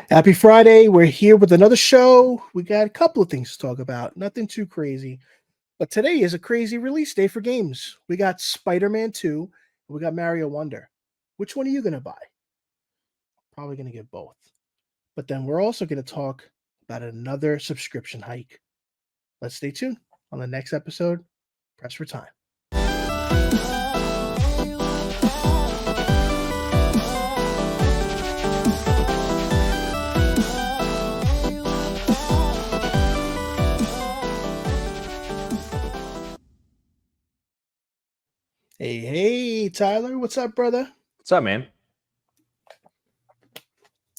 Happy Friday. We're here with another show. We got a couple of things to talk about. Nothing too crazy. But today is a crazy release day for games. We got Spider-Man 2 and we got Mario Wonder. Which one are you going to buy? Probably going to get both. But then we're also going to talk about another subscription hike. Let's stay tuned. On the next episode, press for time. Hey, Tyler. What's up, brother? What's up, man?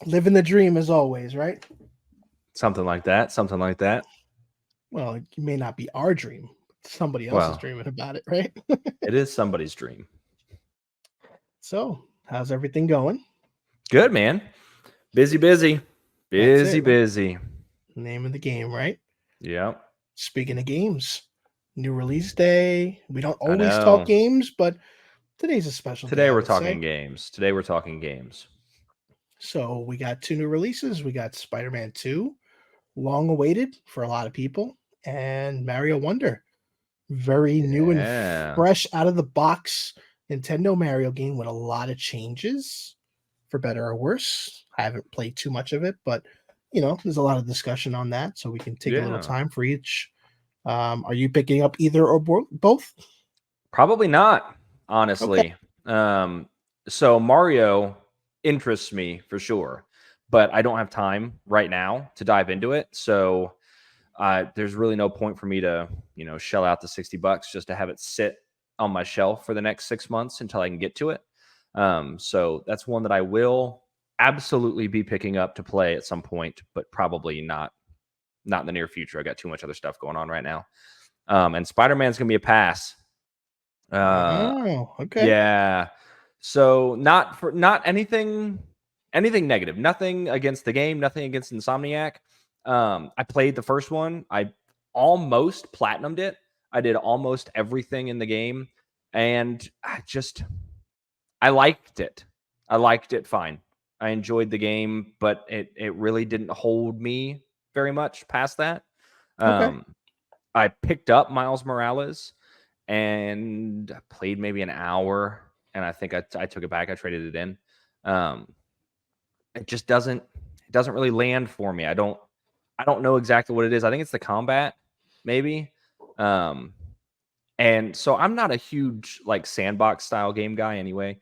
Living the dream as always, right? Something like that. Something like that. Well, it may not be our dream. Somebody else is dreaming about it, right? It is somebody's dream. So, how's everything going? Good, man. Busy. Name of the game, right? Yeah. Speaking of games, new release day. We don't always talk games, but today's a special day. Today we're talking games. So we got two new releases. We got Spider-Man 2, long awaited for a lot of people, and Mario Wonder. Very new and fresh out of the box Nintendo Mario game with a lot of changes, for better or worse. I haven't played too much of it, but there's a lot of discussion on that, so we can take a little time for each. Are you picking up either or both? Probably not, honestly. Okay. So Mario interests me for sure, but I don't have time right now to dive into it. So there's really no point for me to, shell out the $60 just to have it sit on my shelf for the next 6 months until I can get to it. So that's one that I will absolutely be picking up to play at some point, but probably not in the near future. I got too much other stuff going on right now. And Spider-Man's going to be a pass. Okay. Yeah. So not anything negative, nothing against the game, nothing against Insomniac. I played the first one. I almost platinumed it. I did almost everything in the game, and I liked it. I liked it fine. I enjoyed the game, but it really didn't hold me very much past that. Okay. I picked up Miles Morales and played maybe an hour, and I think I took it back. I traded it in. It just doesn't really land for me. I don't know exactly what it is. I think it's the combat, maybe. And so I'm not a huge sandbox style game guy anyway.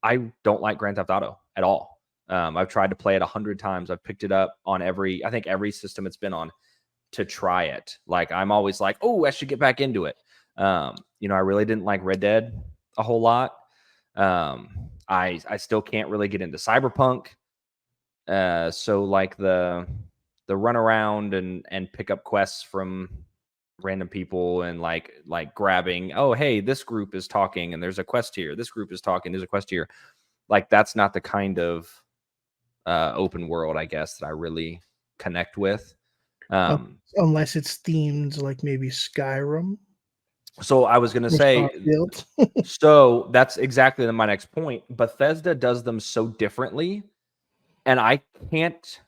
I don't like Grand Theft Auto at all. I've tried to play it 100 times. I've picked it up on every system it's been on to try it. I'm always like, oh, I should get back into it. I really didn't like Red Dead a whole lot. I still can't really get into Cyberpunk. So the run around and pick up quests from random people and like grabbing, oh, hey, this group is talking and there's a quest here. This group is talking, there's a quest here. That's not the kind of open world, I guess, that I really connect with. Unless it's themed like maybe Skyrim. So I was going to say, so that's exactly my next point. Bethesda does them so differently, and I can't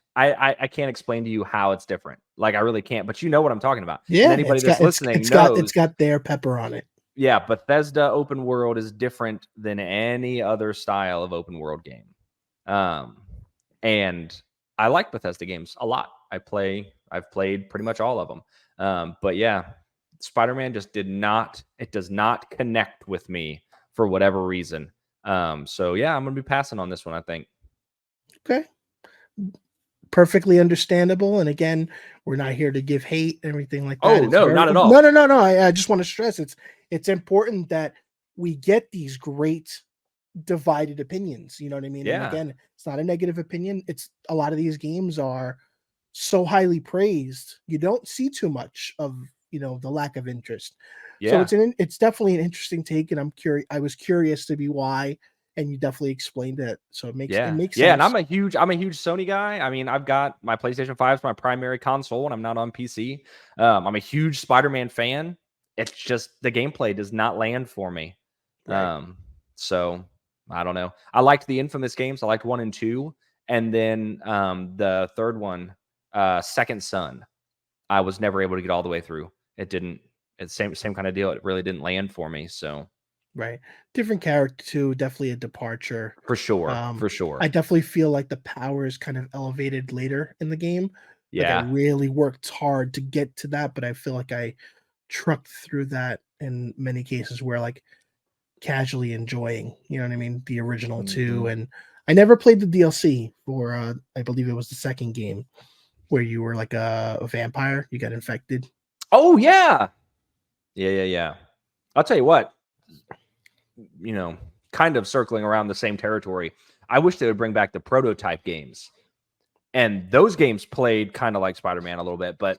explain to you how it's different. I really can't, but you know what I'm talking about. Yeah, and anybody that's listening knows. It's got their pepper on it. Yeah, Bethesda open world is different than any other style of open world game. And I like Bethesda games a lot. I've played pretty much all of them. But yeah, Spider-Man just does not connect with me for whatever reason. So yeah, I'm going to be passing on this one, I think. Okay. Perfectly understandable. And again, we're not here to give hate and everything like that. Oh, not at all. No. I just want to stress it's important that we get these great divided opinions. You know what I mean? Yeah. And again, it's not a negative opinion. It's a lot of these games are so highly praised. You don't see too much of, the lack of interest. Yeah. So it's definitely an interesting take. And I was curious to be why. And you definitely explained it, so it makes sense. Yeah, and I'm a huge Sony guy. I mean, I've got my PlayStation 5 as my primary console, and I'm not on PC. I'm a huge Spider-Man fan. It's just the gameplay does not land for me. Right. So I don't know. I liked the Infamous games. I liked 1 and 2, And then the third one, Second Son, I was never able to get all the way through. It didn't. It's same kind of deal. It really didn't land for me. So Right. Different character too, definitely a departure. for sure, Um, for I sure. definitely feel like the power is kind of elevated later in the game. Like I Yeah. really worked hard to get to that, but I feel like I trucked through that in many cases where like casually enjoying, you know what I mean, the original two. Mhm. And I never played the DLC for I believe it was the second game where you were like a vampire, you got infected. Oh yeah. Yeah. I'll tell you what, kind of circling around the same territory. I wish they would bring back the prototype games. And those games played kind of like Spider-Man a little bit, but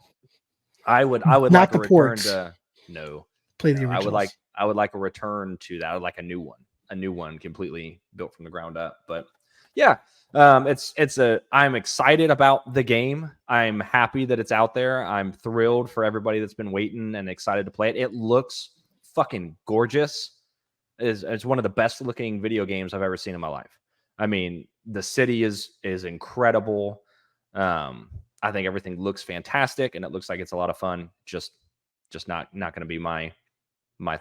I would Not like a the return ports. to no. Play No, the I would like originals. I would like a return to that. I would like a new one. A new one completely built from the ground up. But yeah, I'm excited about the game. I'm happy that it's out there. I'm thrilled for everybody that's been waiting and excited to play it. It looks fucking gorgeous. It's one of the best looking video games I've ever seen in my life. I mean, the city is incredible. I think everything looks fantastic, and it looks like it's a lot of fun. Just not going to be my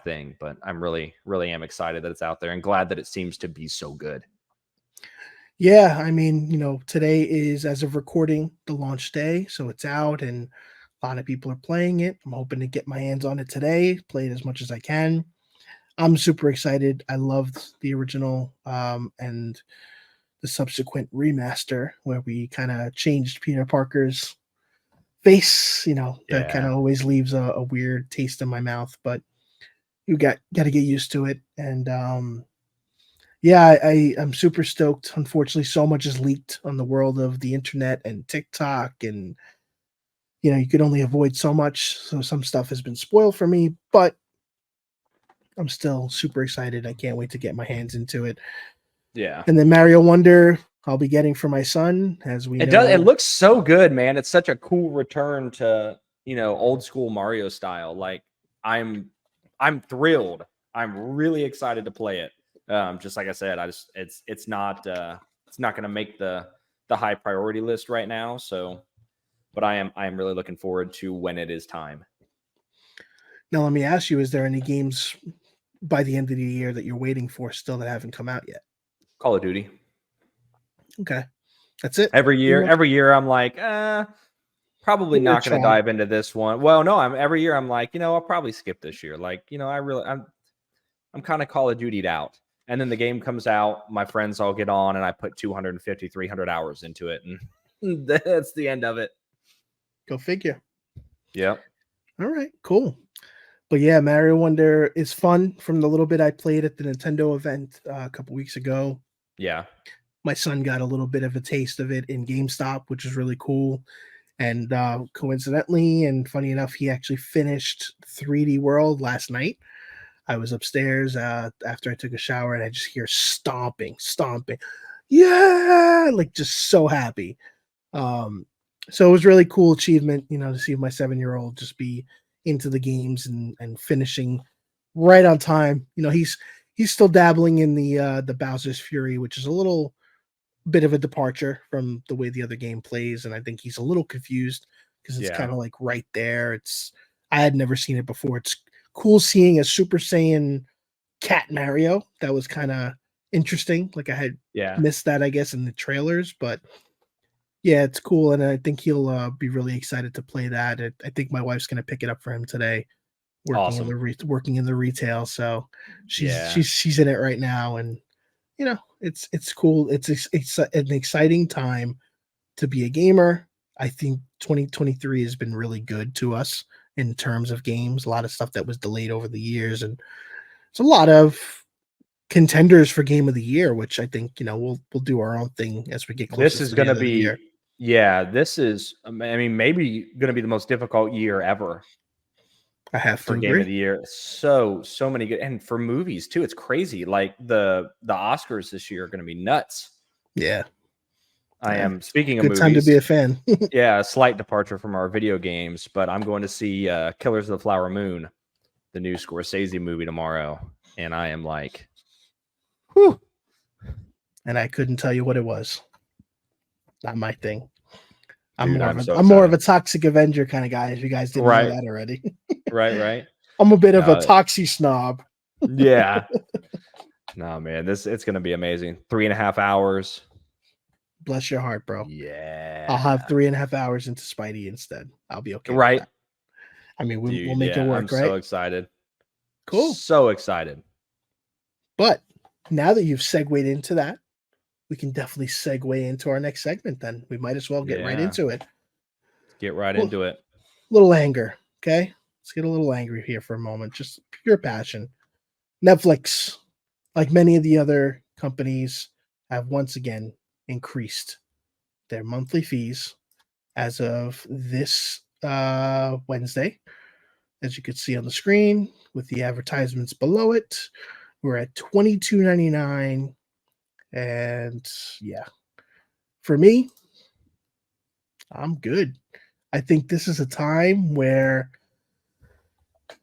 thing, but I'm really am excited that it's out there and glad that it seems to be so good. Yeah, I mean, today is, as of recording, the launch day, so it's out and a lot of people are playing it. I'm hoping to get my hands on it today, play it as much as I can. I'm super excited. I loved the original and the subsequent remaster where we kind of changed Peter Parker's face. That kind Yeah. of always leaves a weird taste in my mouth, but you got to get used to it. And yeah, I'm super stoked. Unfortunately, so much is leaked on the world of the internet and TikTok, and you could only avoid so much. So some stuff has been spoiled for me, but I'm still super excited. I can't wait to get my hands into it. Yeah. And then Mario Wonder, I'll be getting for my son, as we It does. It know. looks so good, man. It's such a cool return to, old school Mario style. Like I'm thrilled. I'm really excited to play it. Just like I said, it's not going to make the high priority list right now. So, but I am really looking forward to when it is time. Now, let me ask you: is there any games by the end of the year that you're waiting for still that haven't come out yet? Call of Duty. Okay, that's it. Every Pretty year, much. every year I'm like, probably Give it a not going to try. dive into this one. Well, no, every year I'm like, I'll probably skip this year. Like, I'm kind of Call of Dutied out. And then the game comes out, my friends all get on, and I put 250, 300 hours into it. And that's the end of it. Go figure. Yep. All right, cool. But yeah, Mario Wonder is fun. From the little bit I played at the Nintendo event a couple weeks ago, Yeah. my son got a little bit of a taste of it in GameStop, which is really cool. And coincidentally, and funny enough, he actually finished 3D World last night. I was upstairs after I took a shower, and I just hear stomping, stomping. Yeah, like just so happy. Um, so it was really cool achievement, to see my 7-year-old just be into the games and finishing right on time. He's still dabbling in the Bowser's Fury, which is a little bit of a departure from the way the other game plays, and I think he's a little confused because it's Yeah. kind of like right there. I had never seen it before. It's cool seeing a Super Saiyan cat Mario. That was kind of interesting. Like I had Yeah. missed that, I guess, in the trailers, but yeah, it's cool, and I think he'll be really excited to play that. I think my wife's gonna pick it up for him today, Awesome. working in the retail. So she's Yeah. she's she's in it right now, and it's cool. It's an exciting time to be a gamer. I think 2023 has been really good to us in terms of games. A lot of stuff that was delayed over the years, and it's a lot of contenders for game of the year, which I think we'll do our own thing as we get closer This to is the going end to of the year. be, yeah, this is, I mean, maybe going to be the most difficult year ever I have for to game of agree. the year. So many good, and for movies too. It's crazy. Like the Oscars this year are going to be nuts. Yeah. I am, It's speaking a of good time to be movies, a fan. yeah, a slight departure from our video games, but I'm going to see Killers of the Flower Moon, the new Scorsese movie tomorrow, and I am like, whew. And I couldn't tell you what it was. Not my thing. Dude, I'm so I'm more of excited. a Toxic Avenger kind of guy, if you guys didn't know Right, that already. right. I'm a bit of a No, Toxie snob. yeah. No, man, it's gonna be amazing. 3.5 hours. Bless your heart, bro. I'll have Yeah. 3.5 hours into Spidey instead. I'll be okay with Right, that. I mean, we'll dude. make it Yeah, I'm work, so right? excited. Cool. So excited. But now that you've segued into that, we can definitely segue into our next segment then. We might as well get right Yeah. into it. Get right Well, into it. little anger, okay? Let's get a little angry here for a moment. Just pure passion. Netflix, like many of the other companies, have once again increased their monthly fees as of this Wednesday. As you can see on the screen with the advertisements below it, we're at $22.99. And yeah, for me, I'm good. I think this is a time where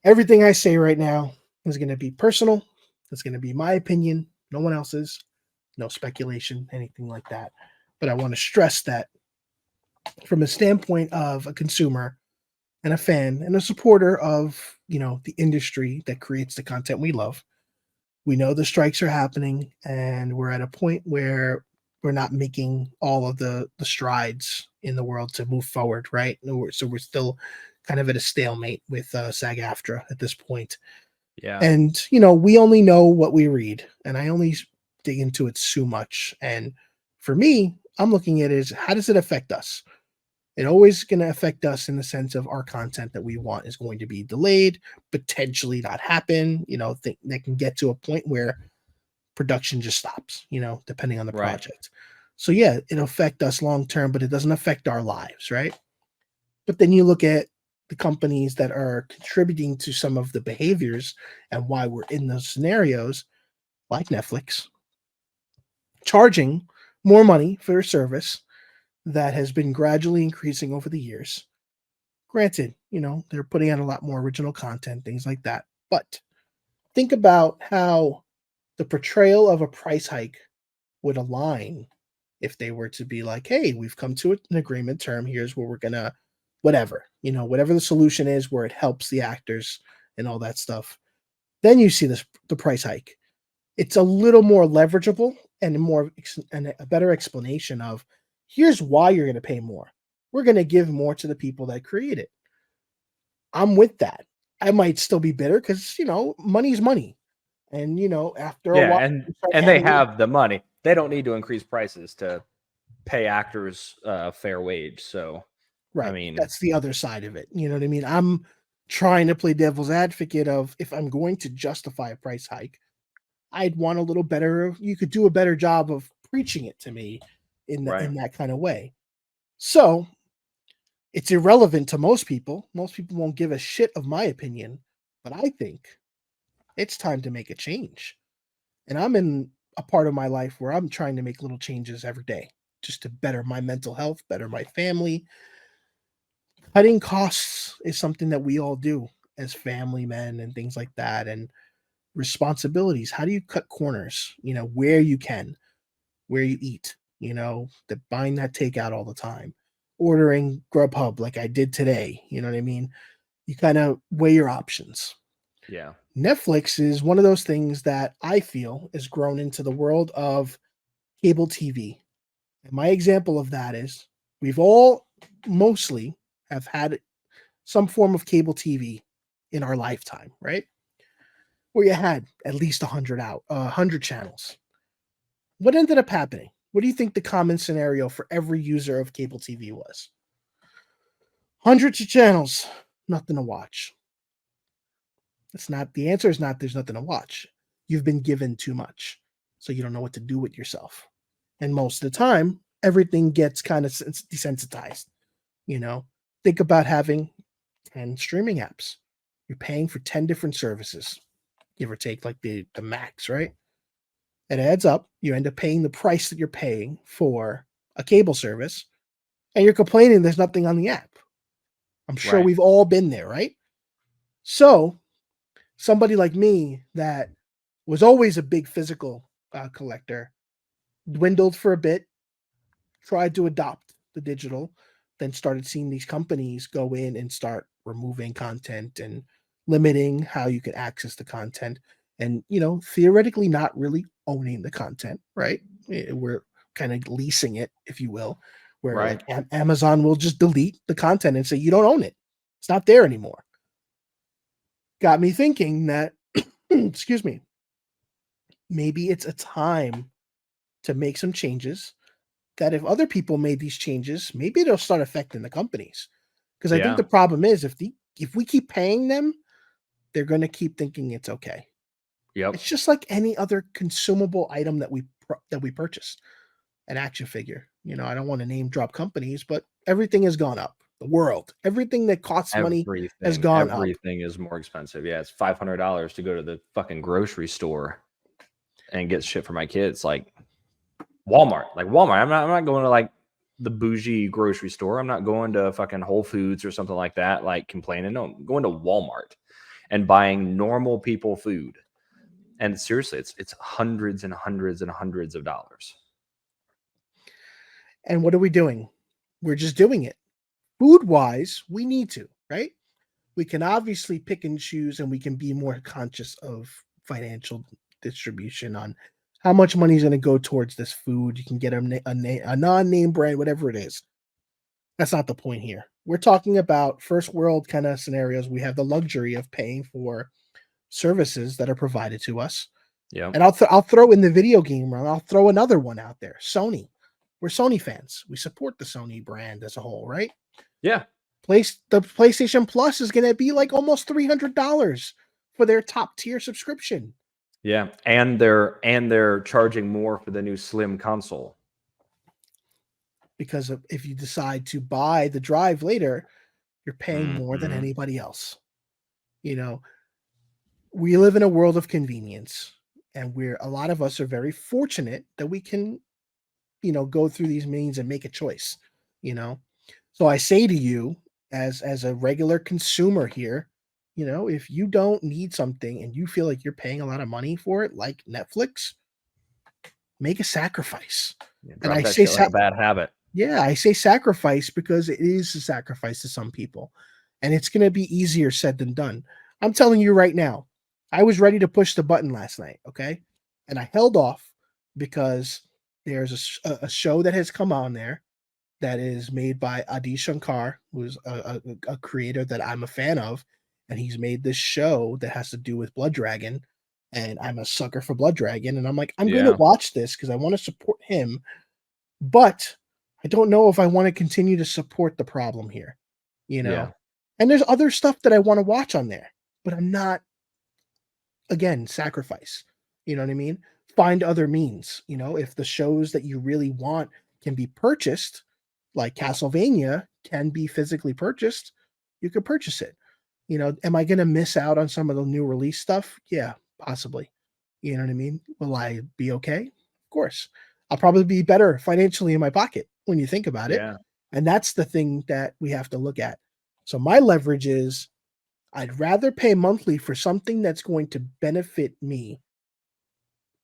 everything I say right now is going to be personal. It's going to be my opinion, no one else's, no speculation, anything like that. But I want to stress that from a standpoint of a consumer and a fan and a supporter of, the industry that creates the content we love, we know the strikes are happening and we're at a point where we're not making all of the strides in the world to move forward, right? So we're still kind of at a stalemate with SAG-AFTRA at this point. Yeah. And we only know what we read, and I only dig into it so much. And for me, I'm looking at it as, how does it affect us? It always going to affect us in the sense of our content that we want is going to be delayed, potentially not happen. That can get to a point where production just stops, depending on the Right. project. So yeah, it'll affect us long term, but it doesn't affect our lives, right? But then you look at the companies that are contributing to some of the behaviors and why we're in those scenarios, like Netflix, charging more money for a service that has been gradually increasing over the years. Granted, they're putting out a lot more original content, things like that. But think about how the portrayal of a price hike would align if they were to be like, hey, we've come to an agreement term. Here's where we're going to, whatever the solution is, where it helps the actors and all that stuff. Then you see the price hike. It's a little more leverageable and a better explanation of, here's why you're going to pay more. We're going to give more to the people that create it. I'm with that. I might still be bitter because, money's money. And, after a Yeah, while, and you start and they adding in, have the money. They don't need to increase prices to pay actors a fair wage. So, I right. mean, That's the other side of it. You know what I mean? I'm trying to play devil's advocate of, if I'm going to justify a price hike, I'd want a little better. You could do a better job of preaching it to me right. in that kind of way. So it's irrelevant to most people. Most people won't give a shit of my opinion, but I think it's time to make a change. And I'm in a part of my life where I'm trying to make little changes every day just to better my mental health, better my family. Cutting costs is something that we all do as family men and things like that. And responsibilities. How do you cut corners? Where you can, where you eat, the buying that takeout all the time, ordering Grubhub like I did today. You know what I mean? You kind of weigh your options. Yeah. Netflix is one of those things that I feel is grown into the world of cable TV. And my example of that is, we've all mostly have had some form of cable TV in our lifetime, right? Where you had at least 100 channels. What ended up happening? What do you think the common scenario for every user of cable TV was? Hundreds of channels, nothing to watch. It's not The answer is not there's nothing to watch. You've been given too much. So you don't know what to do with yourself. And most of the time, everything gets kind of desensitized. You know, think about having 10 streaming apps. You're paying for 10 different services, give or take, like the max, right? It adds up. You end up paying the price that you're paying for a cable service, and you're complaining there's nothing on the app. I'm sure Right. we've all been there, right? So, somebody like me that was always a big physical collector dwindled for a bit, tried to adopt the digital, then started seeing these companies go in and start removing content and limiting how you can access the content, and theoretically not really owning the content, right? We're kind of leasing it, if you will, where Right. like Amazon will just delete the content and say you don't own it, it's not there anymore. Got me thinking that excuse me, maybe it's a time to make some changes, that if other people made these changes, maybe it'll start affecting the companies. Because I think Yeah. the problem is if we keep paying them, they're going to keep thinking it's okay. Yep. It's just like any other consumable item that we purchase, an action figure. I don't want to name drop companies, but everything has gone up. The world, everything that costs money has gone up. Everything is more expensive. Yeah, it's $500 to go to the fucking grocery store and get shit for my kids. Like Walmart. I'm not going to like the bougie grocery store. I'm not going to fucking Whole Foods or something like that, like complaining. No, I'm going to Walmart and buying normal people food. And seriously, it's hundreds and hundreds and hundreds of dollars. And what are we doing? We're just doing it. Food wise, we need to, right? We can obviously pick and choose, and we can be more conscious of financial distribution on how much money is going to go towards this food. You can get a non-name brand, whatever it is. That's not the point here. We're talking about first world kind of scenarios. We have the luxury of paying for services that are provided to us. Yeah. And I'll throw in the video game realm. I'll throw another one out there. Sony. We're Sony fans. We support the Sony brand as a whole, right? Yeah. The PlayStation Plus is going to be like almost $300 for their top tier subscription. Yeah, and they're charging more for the new Slim console. Because if you decide to buy the drive later, you're paying more than anybody else. We live in a world of convenience, and a lot of us are very fortunate that we can, go through these means and make a choice. So I say to you, as a regular consumer here, if you don't need something and you feel like you're paying a lot of money for it, like Netflix, make a sacrifice. Yeah, And drop that shit like a bad habit. Yeah, I say sacrifice because it is a sacrifice to some people, and it's going to be easier said than done. I'm telling you right now, I was ready to push the button last night, okay? And I held off because there's a show that has come on there that is made by Adi Shankar, who's a creator that I'm a fan of, and he's made this show that has to do with Blood Dragon, and I'm a sucker for Blood Dragon, and I'm like, I'm going to watch this because I want to support him, but I don't know if I want to continue to support the problem here, Yeah. And there's other stuff that I want to watch on there, but I'm not, again, sacrifice. You know what I mean? Find other means. If the shows that you really want can be purchased, like Castlevania can be physically purchased, you could purchase it. Am I going to miss out on some of the new release stuff? Yeah, possibly. You know what I mean? Will I be okay? Of course. I'll probably be better financially in my pocket when you think about it. Yeah. And that's the thing that we have to look at. So my leverage is I'd rather pay monthly for something that's going to benefit me.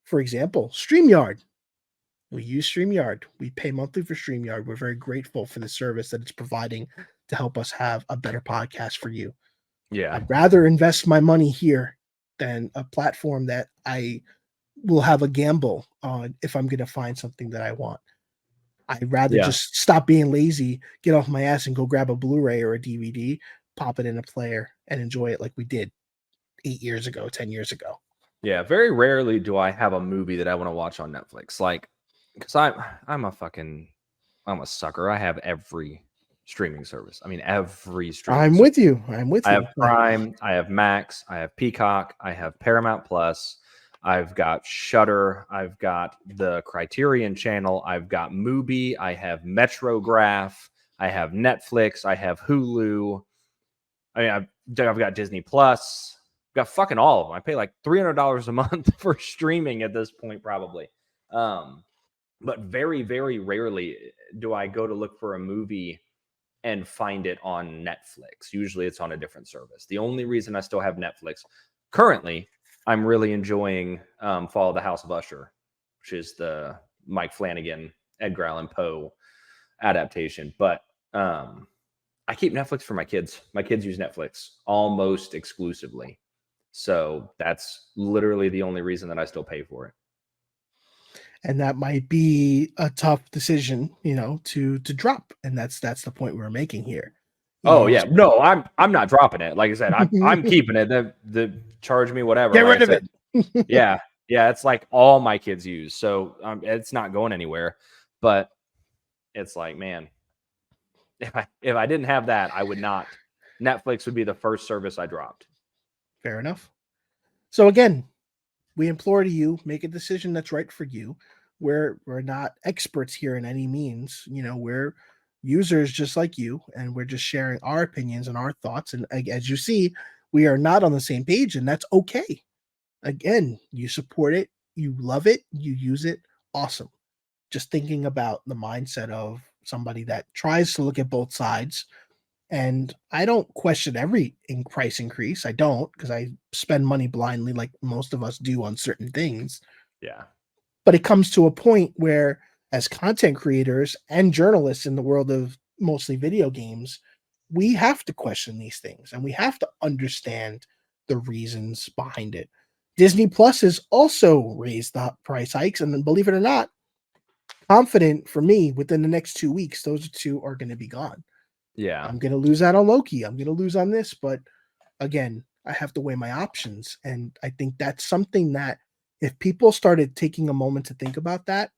For example, StreamYard. We use StreamYard. We pay monthly for StreamYard. We're very grateful for the service that it's providing to help us have a better podcast for you. Yeah. I'd rather invest my money here than a platform that I will have a gamble on if I'm going to find something that I want. I'd rather just stop being lazy, get off my ass and go grab a Blu-ray or a DVD, pop it in a player and enjoy it like we did 8 years ago, 10 years ago. Yeah, very rarely do I have a movie that I want to watch on Netflix. Like, because I'm a sucker. I have every streaming service. I mean, every streaming I'm service. with you. I have Prime, I have Max, I have Peacock, I have Paramount Plus, I've got Shudder, I've got the Criterion Channel, I've got Mubi, I have Metrograph, I have Netflix, I have Hulu. I mean, I've got Disney Plus. Got fucking all of them. I pay like $300 a month for streaming at this point, probably. But very, very rarely do I go to look for a movie and find it on Netflix. Usually it's on a different service. The only reason I still have Netflix currently, I'm really enjoying Fall of the House of Usher, which is the Mike Flanagan, Edgar Allan Poe adaptation. But I keep Netflix for my kids. My kids use Netflix almost exclusively. So that's literally the only reason that I still pay for it. And that might be a tough decision, to drop. And that's the point we're making here. Oh yeah, no, I'm not dropping it. Like I said, I'm keeping it. The charge me whatever. Get like rid I of said, it. yeah, it's like all my kids use, so it's not going anywhere. But it's like, man, if I didn't have that, I would not. Netflix would be the first service I dropped. Fair enough. So again, we implore to you, make a decision that's right for you. We're not experts here in any means. We're users just like you, and we're just sharing our opinions and our thoughts. And as you see, we are not on the same page, and that's okay. Again, you support it, you love it, you use it, awesome. Just thinking about the mindset of somebody that tries to look at both sides. And I don't question every price increase. I don't, because I spend money blindly like most of us do on certain things. Yeah. But it comes to a point where, as content creators and journalists in the world of mostly video games, we have to question these things and we have to understand the reasons behind it. Disney Plus has also raised the price hikes, and believe it or not, confident for me within the next 2 weeks, those two are going to be gone. Yeah. I'm going to lose out on Loki. I'm going to lose on this, but again, I have to weigh my options. And I think that's something that if people started taking a moment to think about, that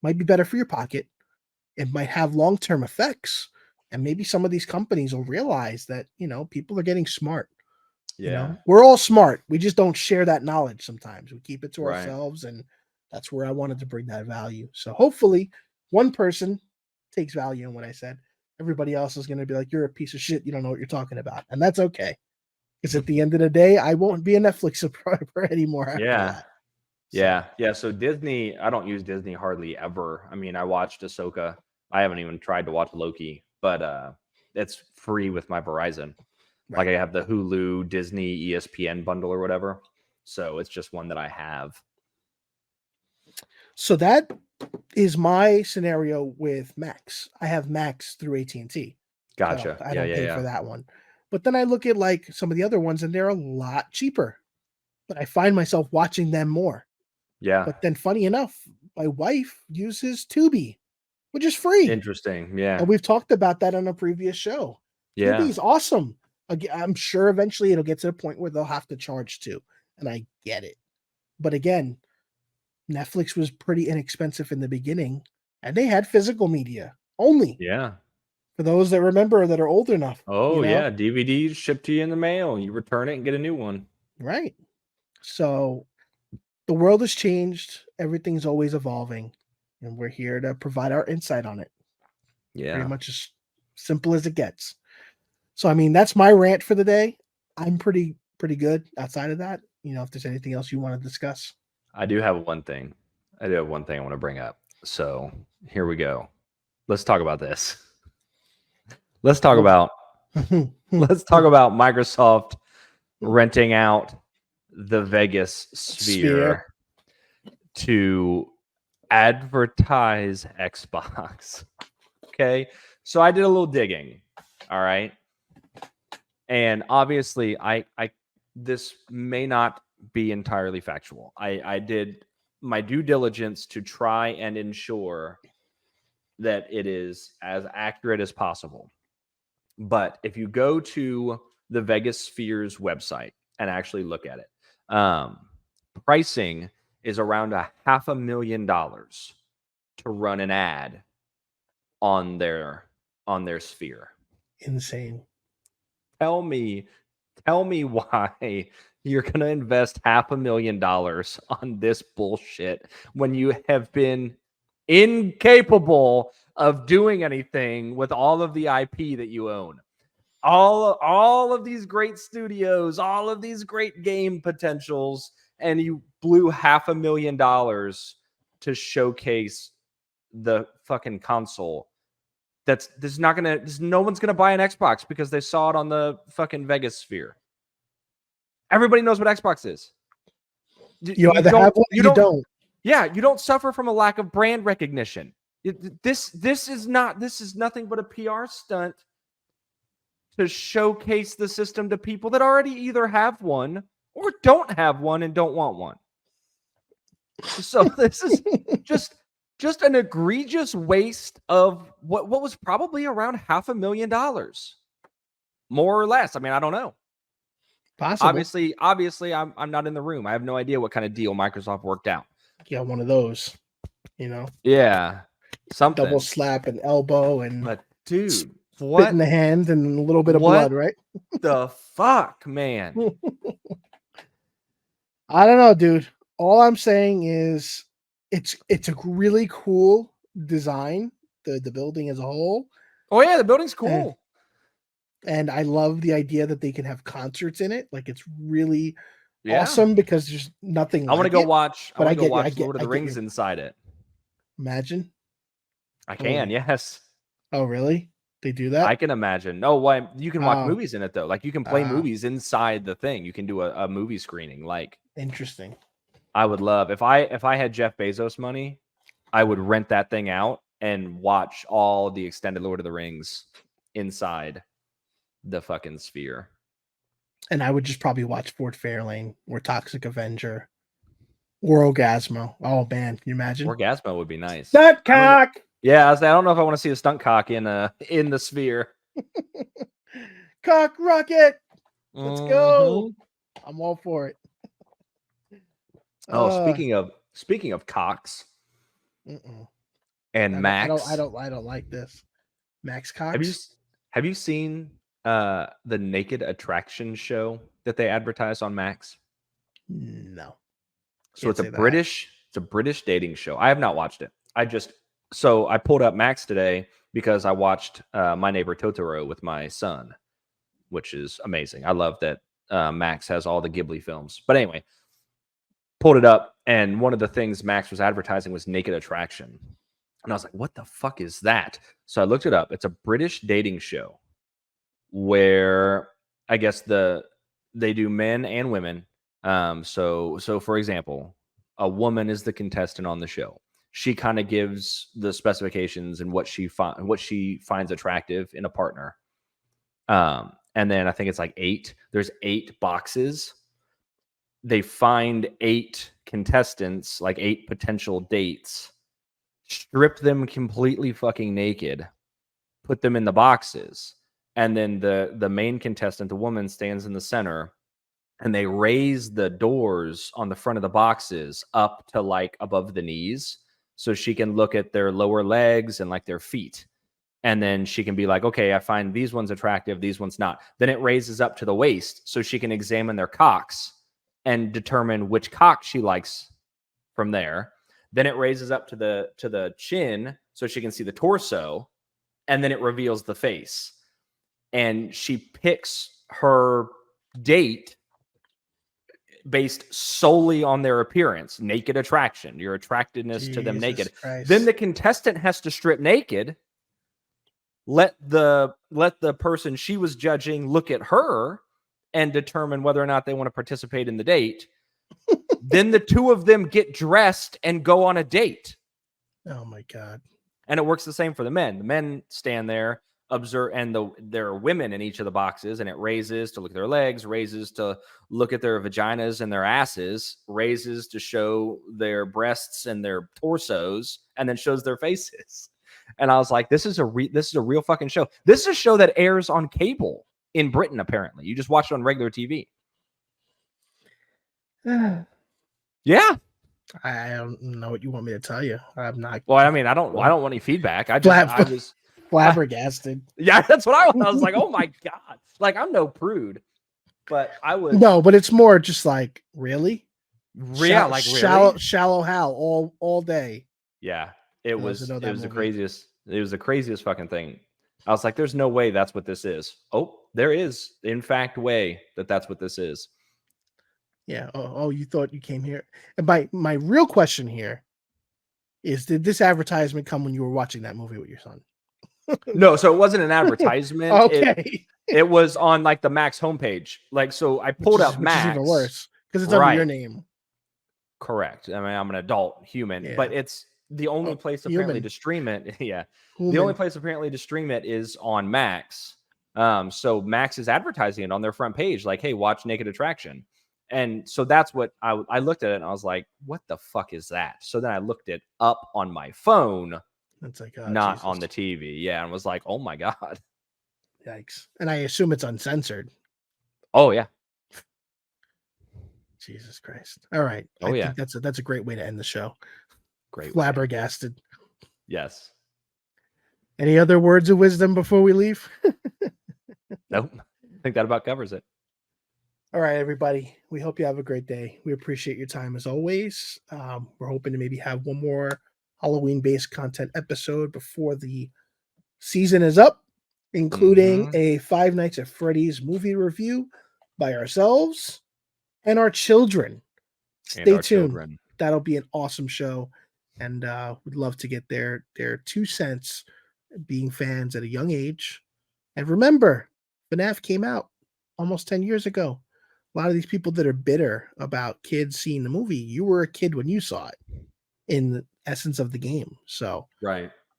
might be better for your pocket. It might have long-term effects. And maybe some of these companies will realize that, people are getting smart. Yeah. We're all smart. We just don't share that knowledge sometimes. We keep it to Right. ourselves. And that's where I wanted to bring that value. So hopefully one person takes value in what I said. Everybody else is going to be like, you're a piece of shit. You don't know what you're talking about. And that's okay. Because at the end of the day, I won't be a Netflix subscriber anymore after that. Yeah. So Disney, I don't use Disney hardly ever. I mean, I watched Ahsoka. I haven't even tried to watch Loki, but it's free with my Verizon. Right. Like I have the Hulu, Disney, ESPN bundle or whatever. So it's just one that I have. So that is my scenario with Max. I have Max through AT&T. Gotcha. So I don't pay for that one. But then I look at like some of the other ones and they're a lot cheaper. But I find myself watching them more. Yeah. But then funny enough, my wife uses Tubi, which is free. Interesting. Yeah. And we've talked about that on a previous show. Yeah. Tubi is awesome. I'm sure eventually it'll get to the point where they'll have to charge too. And I get it. But again, Netflix was pretty inexpensive in the beginning, and they had physical media only. Yeah. For those that remember that are old enough. Oh, yeah. DVDs shipped to you in the mail. You return it and get a new one. Right. So the world has changed. Everything's always evolving, and we're here to provide our insight on it. Yeah. Pretty much as simple as it gets. So, I mean, that's my rant for the day. I'm pretty good outside of that. If there's anything else you want to discuss. I do have one thing. I want to bring up. So here we go. Let's talk about this. Let's talk about Microsoft renting out the Vegas sphere to advertise Xbox. Okay. So I did a little digging. All right. And obviously this may not be entirely factual. I did my due diligence to try and ensure that it is as accurate as possible. But if you go to the Vegas Sphere's website and actually look at it, pricing is around $500,000 to run an ad on their sphere. Insane. Tell me why you're going to invest $500,000 on this bullshit when you have been incapable of doing anything with all of the IP that you own. All of these great studios, all of these great game potentials, and you blew $500,000 to showcase the fucking console. No one's gonna buy an Xbox because they saw it on the fucking Vegas Sphere. Everybody knows what Xbox is. You either have one or you don't. Yeah, you don't suffer from a lack of brand recognition. This is nothing but a PR stunt to showcase the system to people that already either have one or don't have one and don't want one. So this is just an egregious waste of what was probably around $500,000, more or less. I mean, I don't know. Possible. Obviously, I'm not in the room. I have no idea what kind of deal Microsoft worked out. Yeah, one of those, Yeah, something. Double slap and elbow and but dude, spit in the hand and a little bit of blood, right? The fuck, man. I don't know, dude. All I'm saying is it's a really cool design, the building as a whole. Oh yeah, the building's cool. And I love the idea that they can have concerts in it. Like, it's really awesome because there's nothing. I want to go watch. But I want to go watch Lord of the Rings inside it. Imagine. I can. Yes. Oh, really? They do that? I can imagine. No, why you can watch movies in it though. Like, you can play movies inside the thing. You can do a movie screening. Like, interesting. I would love if I had Jeff Bezos money, I would rent that thing out and watch all the extended Lord of the Rings inside the fucking sphere. And I would just probably watch Fort Fairlane or Toxic Avenger or Orgasmo. Oh man, can you imagine? Orgasmo would be nice. Stunt cock. Yeah, I don't know if I want to see a stunt cock in the sphere. Cock rocket. Let's go. I'm all for it. Oh, speaking of cocks and Max. I don't like this. Max Cox. Have you seen the Naked Attraction show that they advertise on Max? No. So it's a British dating show. I have not watched it. I pulled up Max today because I watched My Neighbor Totoro with my son, which is amazing. I love that Max has all the Ghibli films. But anyway, pulled it up, and one of the things Max was advertising was Naked Attraction. And I was like, what the fuck is that? So I looked it up. It's a British dating show where I guess they do men and women. So for example, a woman is the contestant on the show. She kind of gives the specifications and what she finds attractive in a partner. And then I think it's like 8. There's 8 boxes. They find 8 contestants, like 8 potential dates, strip them completely fucking naked, put them in the boxes, and then the main contestant, the woman, stands in the center, and they raise the doors on the front of the boxes up to like above the knees so she can look at their lower legs and like their feet. And then she can be like, okay, I find these ones attractive, these ones not. Then it raises up to the waist so she can examine their cocks and determine which cock she likes from there. Then it raises up to the chin so she can see the torso, and then it reveals the face. And she picks her date based solely on their appearance. Naked attraction, your attractiveness to them naked. Christ. Then the contestant has to strip naked, let the person she was judging look at her and determine whether or not they want to participate in the date. Then the two of them get dressed and go on a date. Oh my God. And it works the same for the men. The men stand there, observe, and there are women in each of the boxes, and it raises to look at their legs, raises to look at their vaginas and their asses, raises to show their breasts and their torsos, and then shows their faces. And I was like, this is a real fucking show. This is a show that airs on cable in Britain, apparently. You just watch it on regular TV. Yeah. I don't know what you want me to tell you. I'm not. Well, I mean, I don't want any feedback. I was flabbergasted. Yeah, that's what I was like, oh my God. Like, I'm no prude, but I was. No, but it's more just like, really? Yeah, like really? Shallow Hal all day. Yeah, it was the craziest. It was the craziest fucking thing. I was like, there's no way that's what this is. Oh, there is, in fact, way that's what this is. Yeah. Oh, you thought you came here. And my real question here is, did this advertisement come when you were watching that movie with your son? No, so it wasn't an advertisement. Okay. It was on like the Max homepage. Like, so I pulled up Max. Which is even worse because it's under your name. Correct. I mean, I'm an adult human, but it's the only place apparently to stream it. Yeah. The only place apparently to stream it is on Max. So Max is advertising it on their front page, like, hey, watch Naked Attraction. And so that's what I looked at it and I was like, what the fuck is that? So then I looked it up on my phone. It's like, not Jesus. on the TV. Yeah. And was like, oh my God. Yikes. And I assume it's uncensored. Oh yeah. Jesus Christ. All right. Oh, I yeah. think that's a great way to end the show. Great. Flabbergasted. Yes. Any other words of wisdom before we leave? Nope. I think that about covers it. All right, everybody. We hope you have a great day. We appreciate your time as always. We're hoping to maybe have one more Halloween-based content episode before the season is up, including a Five Nights at Freddy's movie review by ourselves and our children. Stay tuned. That'll be an awesome show, and we'd love to get their 2 cents, being fans at a young age. And remember, FNAF came out almost 10 years ago. A lot of these people that are bitter about kids seeing the movie, you were a kid when you saw it in the essence of the game. So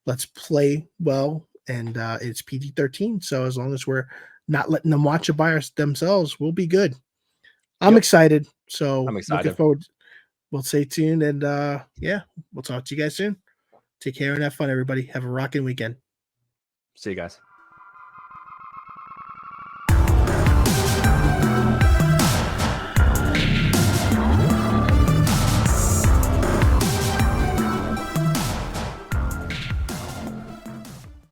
let's play well, and it's PG-13. So as long as we're not letting them watch it by themselves, we'll be good. I'm excited. So I'm excited. Looking forward. We'll stay tuned, and yeah, we'll talk to you guys soon. Take care and have fun, everybody. Have a rocking weekend. See you guys.